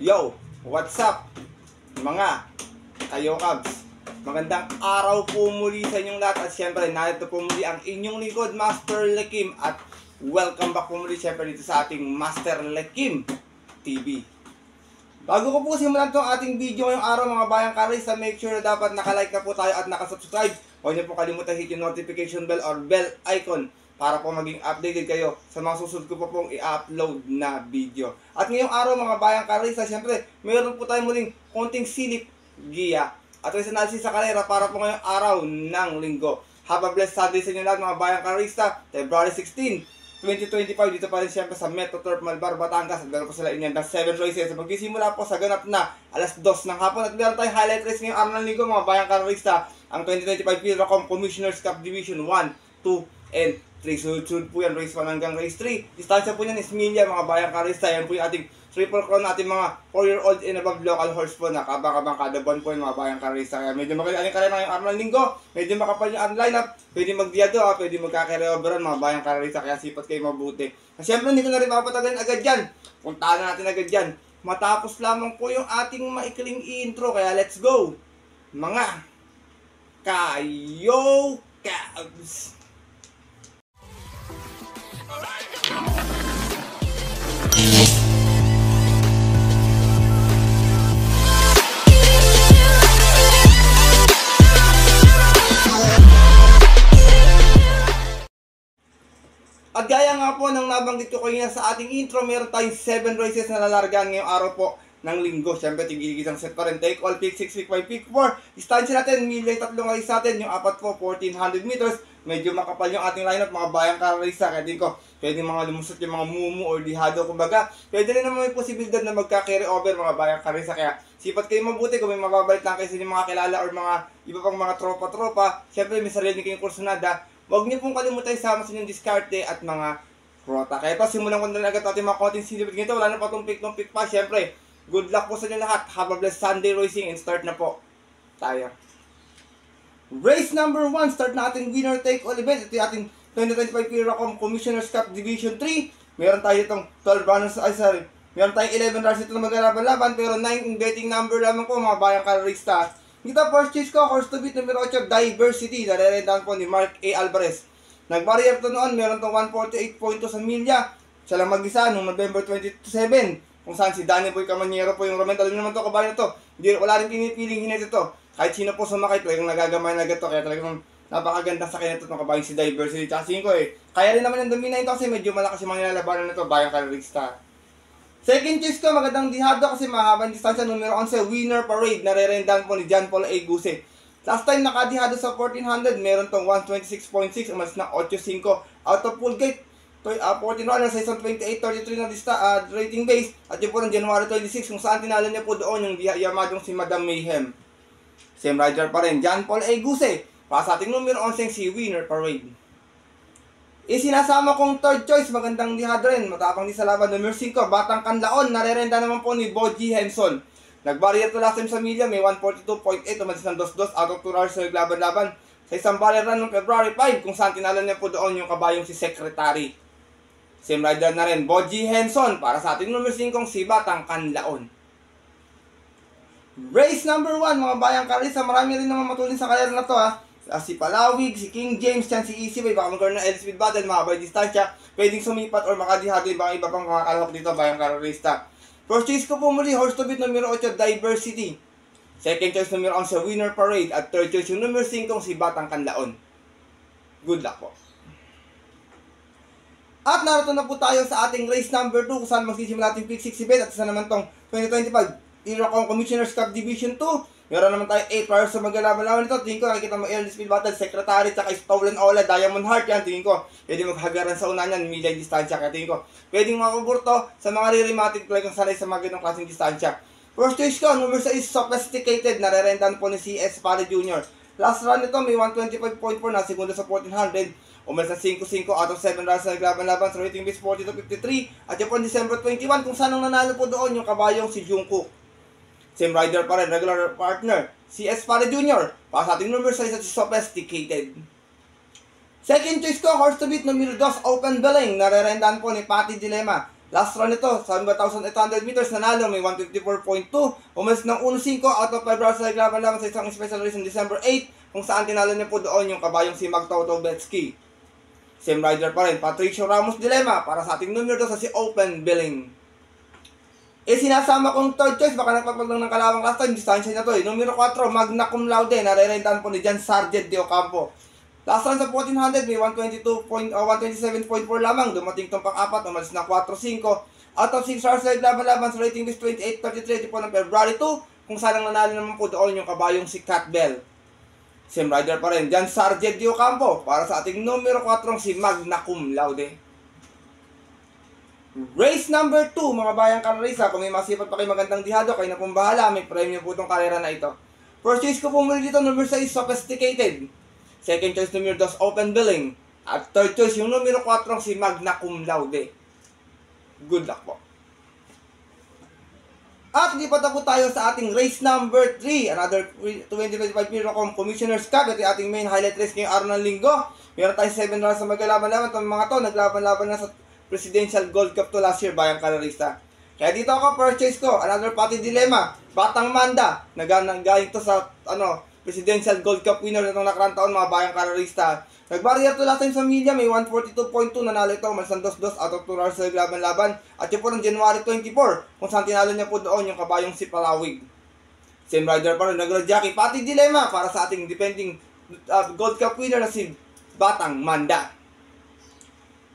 Yo, what's up mga kayo Cubs? Magandang araw po muli sa inyong lahat at syempre narito po muli ang inyong lingkod, Master Lekim, at welcome back po muli syempre dito sa ating Master Lekim TV. Bago ko po simulan itong ating video ngayong araw mga bayang karista, make sure na dapat nakalike na po tayo at nakasubscribe. Huwag niyo po kalimutan hit yung notification bell or bell icon para po maging updated kayo sa mga susunod ko po pong i-upload na video. At ngayong araw mga bayang karista, syempre mayroon po tayo muling konting silip, giya at race analysis sa karera para po ngayong araw ng linggo. Have a blessed Sunday sa inyo lahat mga bayang karista. February 16, 2025 dito pa rin siyempre sa Metro Turf Malbar, Batangas. At meron po sila inyong 7 races. Magsisimula po sa ganap na alas 2 ng hapon. At meron tayong highlight race ngayong araw ng linggo mga bayang karista. Ang 2025 Piracom Commissioners Cup Division 1, 2, and 3. Sunod po yan, race 1 hanggang race 3. Distansya po yan is Emilia mga bayang karista. Yan po yung ating triple crown natin mga 4-year-old and above local horse po na kabang-kabang kada buwan po yung mga bayang karista. Kaya medyo magaling ang karera ngayong araw ng linggo. Medyo makapal yung lineup. Pwede magdiado, pwede magkakareoberan mga bayang karista. Kaya sipat kayo mabuti. At syempre hindi ko na rin papatagalin agad dyan. Puntahan na natin agad dyan. Matapos lamang po yung ating maikling intro. Kaya let's go mga kayo Cubs! At gaya nga po ng nabanggit ko kanina sa ating intro, meron tayong 7 races na lalargaan ngayong araw po ng linggo. Siyempre, tigil-gigisang set pa rin. Take all, pick 6, pick 5, pick 4. Distansya natin, milay tatlong race natin. Yung apat po, 1400 meters. Medyo makapal yung ating lineup, mga bayang karista. Kaya din ko, pwede mga lumusot yung mga mumu or dihado, kumbaga. Pwede rin naman may posibilidad na magka-carry over mga bayang karista. Kaya sipat kayo mabuti kung may mababalik lang kayo sa inyong mga kilala or mga iba pang mga tropa-tropa. Siyempre, may sarili kayong kursunada. Huwag niyo pong kalimutan isama sa inyong diskarte at mga rota. Kaya ito, simulan ko na agad natin mga konting silipid ganito. Wala na pa itong pick pa. Siyempre, good luck po sa inyo lahat. Have a blessed Sunday racing and start na po tayo. Race number 1, start natin winner take all event. Ito yung ating 2025 Piracom Commissioners Cup Division 3. Meron tayo itong 12 runners, meron tayong 11 runners ito na maglalaban-laban. Pero 9 yung betting number lamang po mga bayang karista. Dito first choice ko, horse to beat numero 8, Diversity. Nare-rendahan po ni Mark A. Alvarez. Nag-barrier to noon, meron itong 148.2 sa milya. Siya lang mag-isa noong November 27. Kung saan si Danny Boy Camaniero po yung Roman. Alam niyo naman ito, kabayan ito. Wala rin pinipiling hinit ito. Kahit sino po sumakay, talagang nagagamay na ito. Kaya talagang napakaganda sa kanya ito ng kabayan si Diversity. Tsaka 5 eh. Kaya rin naman yung domina ito kasi medyo malakas yung mga nilalabanan na ito, bayang karista. Second choice ko, magandang dihado kasi mahabang distansya, numero 11, Winner Parade. Nare-rendahan po ni John Paul A. Guse. Last time nakadihado sa 1400, meron tong 126.6, umalis na 8.5 out of full gate. 14 runners sa isang 28.33 na rating base. At yun po ng January 26, kung saan tinalo niya po doon yung yamadong si Madam Mayhem. Same rider pa rin, John Paul A. Guse. Para sa ating numero 11, si Winner Parade. Isinasama kong third choice, magandang dihado rin. Matapang din sa laban, numero 5, Batang Kanlaon. Narerenda naman po ni Boji Henson. Nag-barrier to last time sa media, may 142.8, umalis ng 2-2 out of 2 hours sa naglaban-laban. Sa isang barrier run noong February 5, kung saan tinalo niya po doon yung kabayong si Secretary. Same rider na rin, Boji Henson. Para sa ating numero 5, si Batang Kanlaon. Race number 1, mga bayang karista. Marami rin naman matulin sa karera na to si Palawig, si King James, yan si Easy Bay, baka magkaroon ng L-speed battle, mahabay distansya, pwedeng sumipat or makadihado yung mga iba pang mga kalahok dito, bayang karista. First choice ko po muli, horse to beat numero 8, Diversity. Second choice numero 11, Winner Parade. At third choice yung numero 5, si Batang Kanlaon. Good luck po. At narito na po tayo sa ating race number 2, kung saan magsisimula natin pick 6 event. At isa naman tong 2025 Piracom Commissioners Cup Division 2. Meron naman tayo 8 players sa maglalaban-laban nito. Tingin ko nakikita mo early speed battle, Secretary, tsaka Stolen Ola, Diamond Heart yan. Tingin ko pwede maghagaran sa una niyan, milay distansya. Kaya tingin ko pwedeng makaburto sa mga re-rematic play kung sanay sa mga ganong klaseng distansya. First choice ko, number 6 is Sophisticated. Nare-rentan po ni C.S. Pare Jr. Last run nito may 125.4 na segundo sa 1400. Umalis ng 5-5 out of 7 runs na naglaban-laban sa rating base 40-53. At yun po December 21 kung saan nanalo po doon yung kabayong si Jungkook. Same rider pa rin, regular partner, C.S. Pare Jr. Para sa ating number 6 at si Sophisticated. Second choice ko, horse to beat numero 2, Open Belling. Nare-rendahan po ni Patty Dilema. Last run nito, sa 1,800 meters, nanalo, may 154.2. Umalis ng 1.5 out of 5 rounds sa naglaban lamang sa isang special race on December 8, kung saan tinalo niya po doon yung kabayong si Magtotobetsky. Same rider pa rin, Patricio Ramos Dilemma, para sa ating numero 2 sa si Open Billing. Sinasama kong third choice, baka nagpapaglang ng kalawang last time, distansya na to Numero 4, Magna Cum Laude, nare-rentan po ni Jan Sargent de Ocampo. Last run sa 1400, may 127.4 lamang. Dumating itong pang-apat, umalis na 4.5. Out of 6 hours, laban-laban sa rating is 28.33 po ng February 2, kung saan nanalo naman po doon yung kabayong si Cat Bell. Same rider pa rin, Jan Sargent de Ocampo, para sa ating numero 4 si Magna Cum Laude. Race number 2, mga bayang karerisa. Kung may masipag pa kayo magandang dihado, kayo na pong bahala, may premyo po itong karera na ito. First choice ko po muli dito, number 6, Sophisticated. Second choice, numero 2, Open Billing. At third choice, yung numero 4, si Magna Cum Laude. Good luck po. At lipat na po tayo sa ating race number 3. Another 2025 Pirocom Commissioner's Cup. Ito yung ating main highlight race ngayong araw ng linggo. Meron tayo 7 rounds na maglaban-laban. Itong mga to, naglaban-laban na sa Presidential Gold Cup to last year, bayang karerista. Kaya dito ako, first choice ko, Another Party Dilemma. Batang Manda. Nagaling to sa, Presidential Gold Cup winner nitong nakarang taon, mga bayang karerista. Nag-barrier to last time sa media, may 142.2, nanalo ito, umalis ng 2-2 out of 2 rounds sa laban-laban. At yun po ng January 24, kung saan tinalo niya po doon yung kabayong si Palawig. Same rider pa rin, nag-road jockey, Party Dilemma, para sa ating defending Gold Cup winner na si Batang Manda.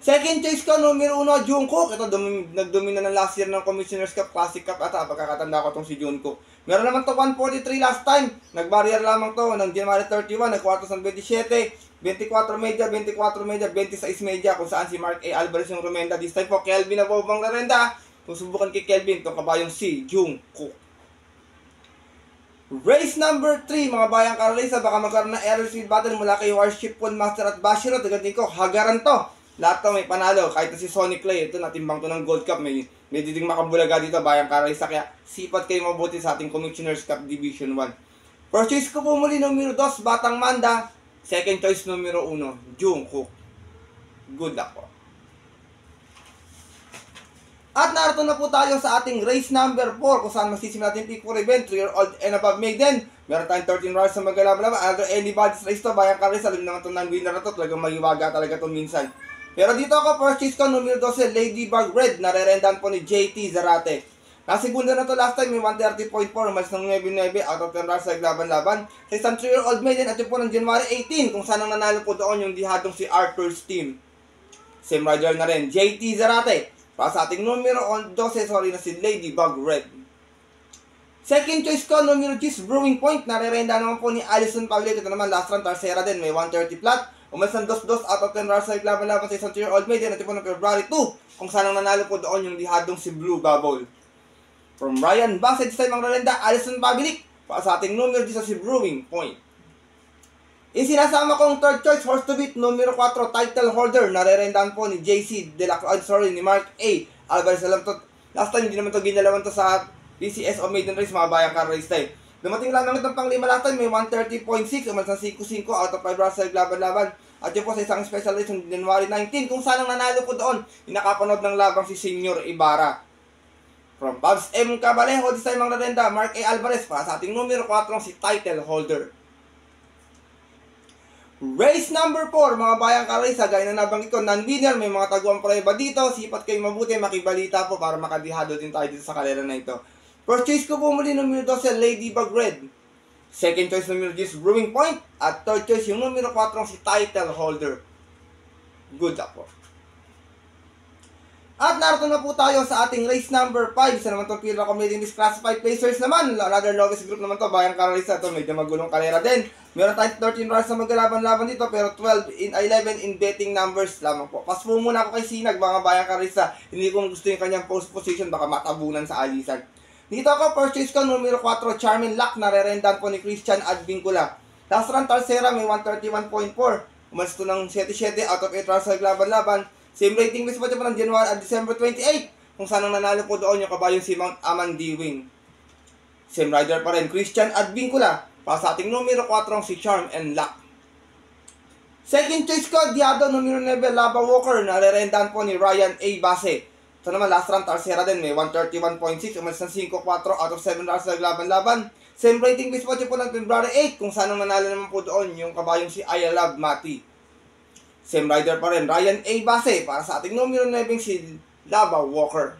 Second choice ko, numero 1, Jungkook. Ito, nagdomina ng last year ng Commissioner's Cup, Classic Cup ata. Pagkakatanda ko itong si Jungkook. Meron naman to 143 last time. Nag-barrier lamang to ng January 31, nag-quarters ng 27, 24 media, 26 media, kung saan si Mark A. Alvarez yung rumenda. This time po, Kelvin na bobang narenda. Kung subukan kay Kelvin, itong kabayong si Jungkook. Race number 3, mga bayang karalisa. Baka magkaroon ng aerial speed battle mula kay Warship Pon Master at Bashiro. Tagandin ko, hagaran to. Lahat to may panalo, kahit na si Sonic Clay, ito natimbang to ng Gold Cup, may diding makabulaga dito, bayang karaysa, kaya sipat kayo mabuti sa ating Commissioner's Cup Division 1. First choice ko po muli, numero 2, Batang Manda. Second choice, numero 1, Jungkook. Good luck po. At narito na po tayo sa ating race number 4, kung saan magsisimula natin pick for event, 3-year-old and above maiden. Meron tayong 13 rounds na magalaban-laban. Another anybody's race to, bayang karaysa, alam naman itong non-winner na to, talagang mahiwaga talaga ito minsan. Pero dito ako, first choice ko, numero 12, Ladybug Red, nare-rendan po ni JT Zarate. Nasegunda na to last time, may 130.4, umalis ng 9-9, out of 10 rounds sa laban-laban. Sa isang 3-year-old maiden, at yun po ng January 18, kung saan ang nanalo po doon yung dihadong si Arthur's team. Same rider na rin, JT Zarate. Para sa ating numero 12, na si Ladybug Red. Second choice ko, numero 10, Brewing Point, nare-renda naman po ni Alison Pavlik. Ito naman, last round, Tarsera din, may 130 flat. Umalis ng 2-2 out of 10 rounds sa laban-laban sa isang 3-year-old maiden at po ng February 2, kung saan ang nanalo po doon yung dihadong si Blue Bubble. From Ryan Bassett, sa imang ralenda, Alison Pabilik, para sa ating numero dito si Brewing Point. Sinasama kong third choice, horse to beat, numero 4, title holder, nare-rendahan po ni JC ni Mark A. Alvarez. Alam to, last time hindi naman to ginalawan to sa PCS o maiden race, mga bayang car race time. Dumating lang itong pang-5 last time, may 130.6, umalis ng 5-5 out of 5 rounds sa laban-laban. At yun po sa isang special race ng January 19, kung saan ang nanalo po doon, inakapanood ng labang si Senior Ibarra. From Babs M. Cabalejo, this time ang narenda, Mark A. Alvarez, para sa ating numero 4, si title holder. Race number 4, mga bayang karaysa, gaya na nabanggit ko, non-winner, may mga taguang prueba dito, sipat kayo mabuti, makibalita po para makadihado din tayo dito sa kalera na ito. First choice ko po muli, numero 12, Ladybug Red. Second choice, numero 10, Brewing Point. At third choice, yung numero 4, si title holder. Good luck po. At narito na po tayo sa ating race number 5. Isa naman itong Pirocom Classified Pacers naman. Another novice group naman to, bayang karalisa. Ito, medyo magulong kalera din. Meron tayong 13 rounds na maglalaban-laban dito, pero 11 in betting numbers lamang po. Pass po muna ako kay Sinag, mga bayang karalisa. Hindi ko gusto yung kanyang post position, baka matabunan sa alisan. Dito ako, first choice ko, numero 4, Charmin Luck, nare-rendan po ni Christian Advincula. Last round, Tarsera, may 131.4. Umalis ito ng 7-7 out of 8 rounds sa laban-laban. Same rating list po ito ng January at December 28, kung saan ang nanalo po doon yung kabayong si Mount Amandiwing. Same rider pa rin, Christian Advincula, para sa ating numero 4, si Charm and Luck. Second choice ko, Diado, numero 9, Lava Walker, nare-rendan po ni Ryan A. Base. Ito naman, last round, Tarsera din, may 131.6, umalis ng 5-4 out of 7 rounds na naglaban-laban. Same rating base po po ng February 8, kung saan ang nanalo naman po doon yung kabayong si Ayalab Mati. Same rider pa rin, Ryan A. Base, para sa ating numero 9 si Lava Walker.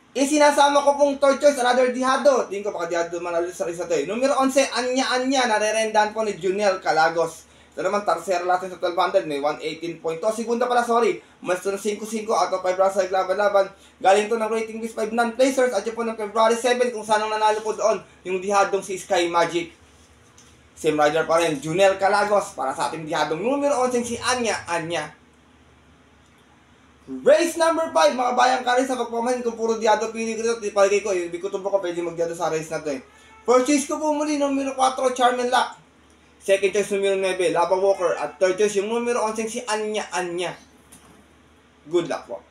Isinasama ko pong third choice, another dihado. Tingin ko baka dihado manalo sa isa to eh. Numero 11, Anya, narerendahan po ni Juniel Calagos. Ito naman, Tarsera natin sa 1200, may 118.2. Segunda pala, sorry. Mas ito ng 5-5 out of 5 rounds sa naglaban-laban. Galing to ng rating base 5 non-placers at yun po ng February 7 kung saan ang nanalo po doon yung dihadong si Sky Magic. Same rider pa rin, Juniel Calagos, para sa ating dihadong numero 11 si Anya. Race number 5, mga bayang kari sa pagpamahin kung puro diyado pili ko ito, tipalagay ko, hindi ko tubo ko pwede magdiyado sa race na ito eh. Purchase ko po muli, numero 4, Charmin Lock. Second choice, numero 9, Lava Walker. At third choice, yung numero 11 si Anya. Good luck po.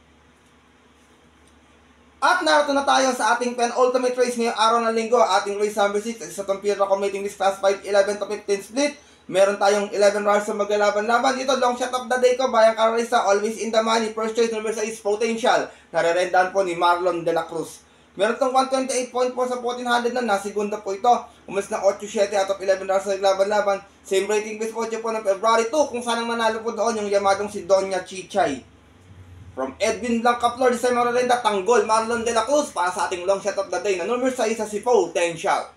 At narito na tayo sa ating penultimate race ngayong araw ng linggo, ating race number 6, sa Tampere Committing this class 5, 11 to 15 split. Meron tayong 11 rounds sa maglalaban-laban. Dito, long shot of the day ko, bayang kararista, always in the money. First choice, number 6, Potential. Narerendahan po ni Marlon De La Cruz. Meron itong 128.4 sa 1400 na, nasigunda po ito. Umalis na 8-7 out of 11 rounds sa maglalaban-laban. Same rating base po ng February 2, kung saan ang manalo po doon yung yamadong si Doña Chichay. From Edwin Blancaflor, this time mararenda, tanggol, Marlon De La Cruz, para sa ating long shot of the day na number 6 sa si Potential.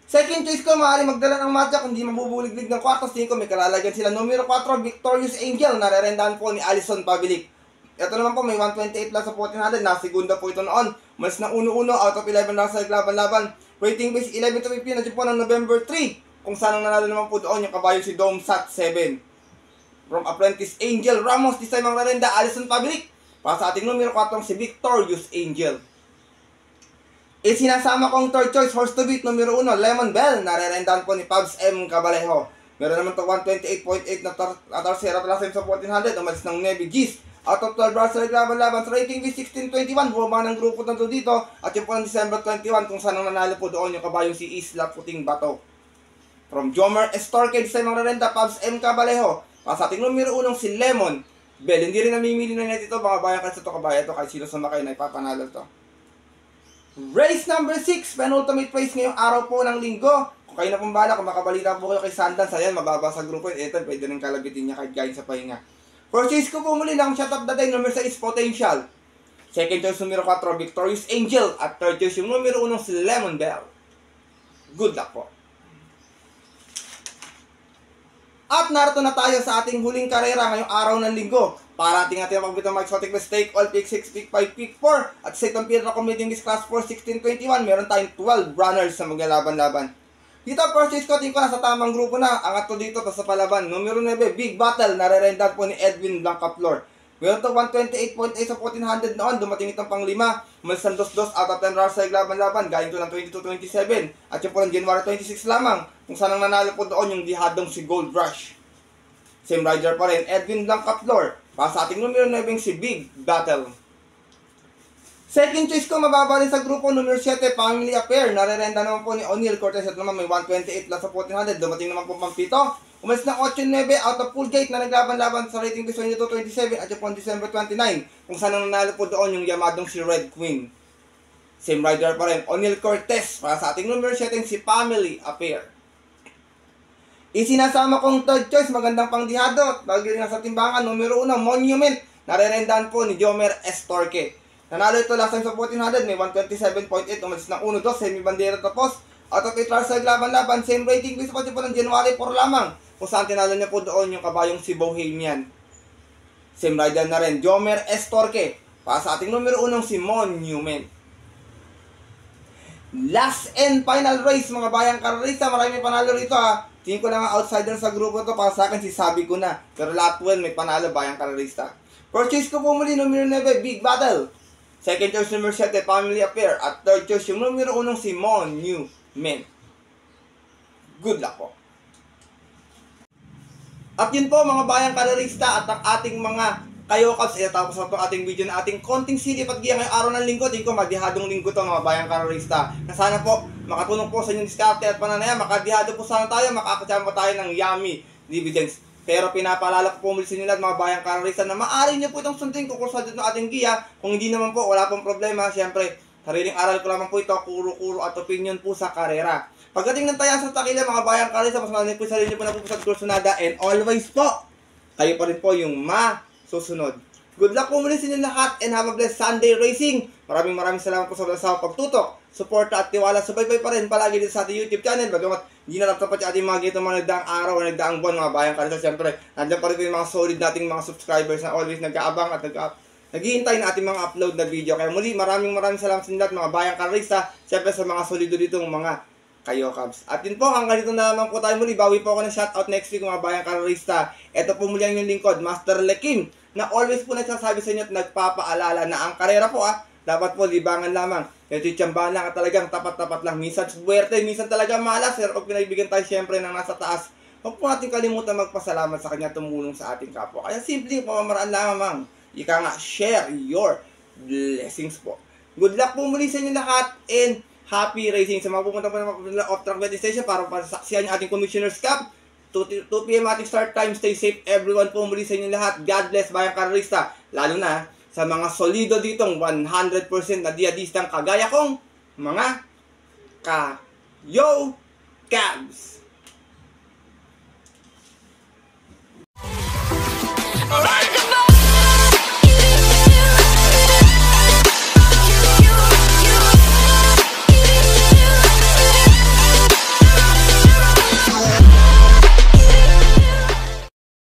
Second choice ko, maaari magdala ng matcha kung di mabubuliglig ng kwartos. Tingin ko may kalalagyan sila. Numero 4, Victorious Angel. Narerendahan po ni Alison Pabilik. Ito naman po, may 128 plus sa 1400. Nasigunda po ito noon. Mas na 1-1 out of 11 rounds sa naglaban-laban. Rating base 11 to 15. Nandiyo po ng November 3. Kung saan ang nanalo naman po doon yung kabayo si Dome Sat 7. From Apprentice Angel Ramos, this time ang rarenda, Alison Pabilik. Para sa ating numero 4, si Victorious Angel. Sinasama kong third choice, horse to beat, numero 1, Lemon Bell. Narerendahan po ni Pabs M. Cabalejo. Meron naman ito 128.8 na Tarsera plus sa 1400. Umalis ng Navy G's. Out of 12 rounds sa naglaban-laban sa rating B1621. Bumaba ng grupo na dito. At yung po ng December 21 kung saan ang nanalo po doon yung kabayong si Isla Puting Bato. From Jomer Estorque, sa mga rarenda, Pabs M. Cabalejo. Sa ating numero 1 si Lemon Bell. Hindi rin namimili na net ito. Mga bayan kasi ito kabayan ito. Kahit sino sumakay na ipapanalo ito. Race number 6, penultimate race ngayong araw po ng linggo. Kung kayo na pong bala, kung makabalita po kayo kay Sundance, ayan, mababa sa grupo. Ito, pwede rin kalabitin niya kahit galing sa pahinga. Purchase ko po muli lang, shot of the day, number 6, Potential. Second choice, numero 4, Victorious Angel. At third choice, yung numero 1, si Lemon Bell. Good luck po. At narito na tayo sa ating huling karera ngayong araw ng linggo. Para ating magbitang mga exotic mistake, all pick 6, pick 5, pick 4. At sa itong Tampere Committing this class 4, 1621, meron tayong 12 runners sa maglalaban-laban. Dito, purchase ko, tingin ko nasa tamang grupo na. Angat to dito, to sa palaban. Numero 9, Big Battle, narerendahan po ni Edwin Blancaflor. Meron to 128.8 sa 1400 noon, dumating itong pang 5. Umalis ng 2-2 out of 10 runners sa maglalaban. Galing to ng 22-27. At yung po ng January 26 lamang, kung saan ang nanalo po doon yung dihadong si Gold Rush. Same rider pa rin, Edwin Blancaflor. Para sa ating numero 9 si Big Battle. Second choice ko, mababa rin sa grupo, numero 7, Family Affair. Narerenda naman po ni O'Neal Cortez at naman may 128 plus sa 1400. Dumating naman po pang 7. Umalis ng 8-9 out of full gate na naglaban-laban sa rating base 22-27 at yung po December 29. Kung saan ang nanalo po doon yung yamadong si Red Queen. Same rider pa rin, O'Neal Cortez. Para sa ating numero 7 si Family Affair. Isinasama kong third choice, magandang pangdihado. Lagi rin sa timbangan, numero 1, Monument. Narerendahan po ni Jomer Estorque. Nanalo ito last time sa 1400, may 127.8. Umalis ng 1-2, semi-bandera tapos. Out of 8 rounds sa laban-laban, same rating base po ng January 4 lamang. Kung saan tinalo niya po doon yung kabayong si Bohemian. Same rider na rin, Jomer Estorque. Para sa ating numero 1, si Monument. Last and final race, mga bayang kararista. Marami panalo rito ha. Tingin ko lang ang outsider sa grupo to. Para sa akin, si Sabi ko na. Pero lahat well, may panalo, bayang kararista. Purchase ko po muli, numero 9, Big Battle. Second choice, numero 7, Family Affair. At third choice, yung numero 1, si Monument. Good luck po. At yun po, mga bayang kararista, at ang ating mga kayokaps, tapos na itong ating video na ating konting silip at giya ngayong araw ng linggo. Tingin ko, maghihadong linggo to, mga bayang kararista. Na sana po, makatulong po sa inyong diskarte at pananaya. Makadihado po sana tayo, makakasama tayo ng yummy dividends. Pero pinapaalala ko po muli sa inyo lahat mga bayang kararista na maaari nyo po itong sundin kung kursadyo ng ating giya. Kung hindi naman po, wala pong problema. Siyempre, sariling aral ko lamang po ito, kuro-kuro at opinion po sa karera. Pagdating ng tayan sa takila mga bayang kararista, mas malalim po sa sarili po na po sa kursunada. And always po, kayo pa rin po yung masusunod. Good luck po muli sa inyo lahat and have a blessed Sunday racing. Maraming salamat po sa pagtutok, suporta at tiwala. Subaybay pa rin palagi dito sa ating YouTube channel. Bagamat hindi na tapat yung ating mga gito mga nagdaang araw o nagdaang buwan mga bayang kararista. Siyempre, nandiyan pa rin po yung mga solid nating mga subscribers na always nag-aabang at naghihintay na ating mga upload na video. Kaya muli, maraming salamat sa inyo lahat mga bayang kararista. Siyempre sa mga solido ditong mga kayo, Cubs. At yun po, hanggang dito na naman po tayo muli. Bawi po ako ng shoutout next week mga bayang kararista. Ito po muli ang inyong lingkod, Master Leking, na always po nagsasabi sa inyo at nagpapaalala na ang karera po dapat po libangan lamang. Ito yung tiyambahan lang at talagang tapat-tapat lang. Minsan suwerte, minsan talaga malas. Pero pag pinagbigyan tayo siyempre ng nasa taas, huwag po natin kalimutan magpasalamat sa kanya tumulong sa ating kapwa. Kaya simple, pamamaraan lamang. Ika nga, share your blessings po. Good luck po muli sa inyo lahat and happy racing. Sa mga pupunta po ng off-track betting station para saksihan yung ating Commissioner's Cup. 2 p.m. ating start time. Stay safe everyone po muli sa inyo lahat. God bless bayang kararista. Lalo na sa mga solido ditong 100% na diadistang kagaya kong mga kayo Cubs.